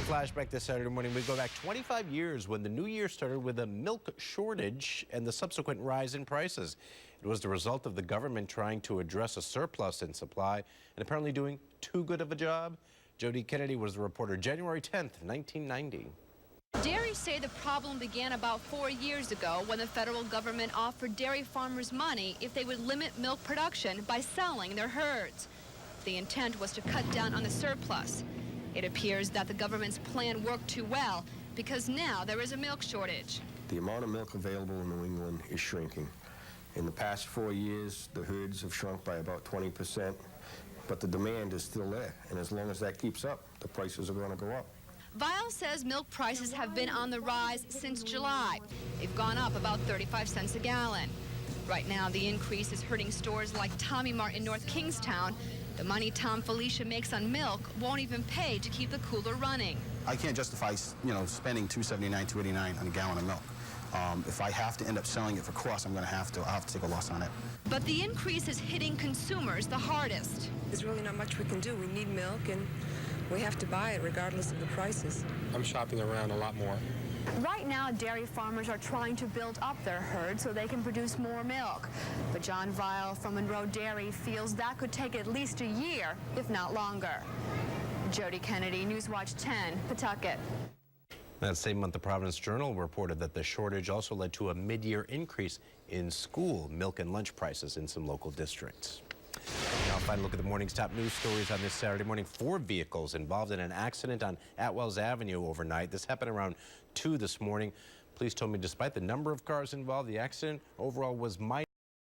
Flashback this Saturday morning. We go back 25 years when the new year started with a milk shortage and the subsequent rise in prices. It was the result of the government trying to address a surplus in supply and apparently doing too good of a job. Jody Kennedy was the reporter January 10th, 1990. Dairies say the problem began about 4 years ago when the federal government offered dairy farmers money if they would limit milk production by selling their herds. The intent was to cut down on the surplus. It appears that the government's plan worked too well because now there is a milk shortage. The amount of milk available in New England is shrinking. In the past 4 years, the herds have shrunk by about 20%, but the demand is still there. And as long as that keeps up, the prices are going to go up. Vile says milk prices have been on the rise since July. They've gone up about 35 cents a gallon. Right now, the increase is hurting stores like Tommy Mart in North Kingstown. The money Tom Felicia makes on milk won't even pay to keep the cooler running. I can't justify, spending $2.79, $2.89 on a gallon of milk. If I have to end up selling it for cost, I'll have to take a loss on it. But the increase is hitting consumers the hardest. There's really not much we can do. We need milk, and we have to buy it regardless of the prices. I'm shopping around a lot more. Right now, dairy farmers are trying to build up their herd so they can produce more milk. But John Vile from Munroe Dairy feels that could take at least a year, if not longer. Jody Kennedy, Newswatch 10, Pawtucket. That same month, the Providence Journal reported that the shortage also led to a mid-year increase in school milk and lunch prices in some local districts. Now, a final look at the morning's top news stories on this Saturday morning. 4 vehicles involved in an accident on Atwells Avenue overnight. This happened around 2 this morning. Police told me despite the number of cars involved, the accident overall was minor.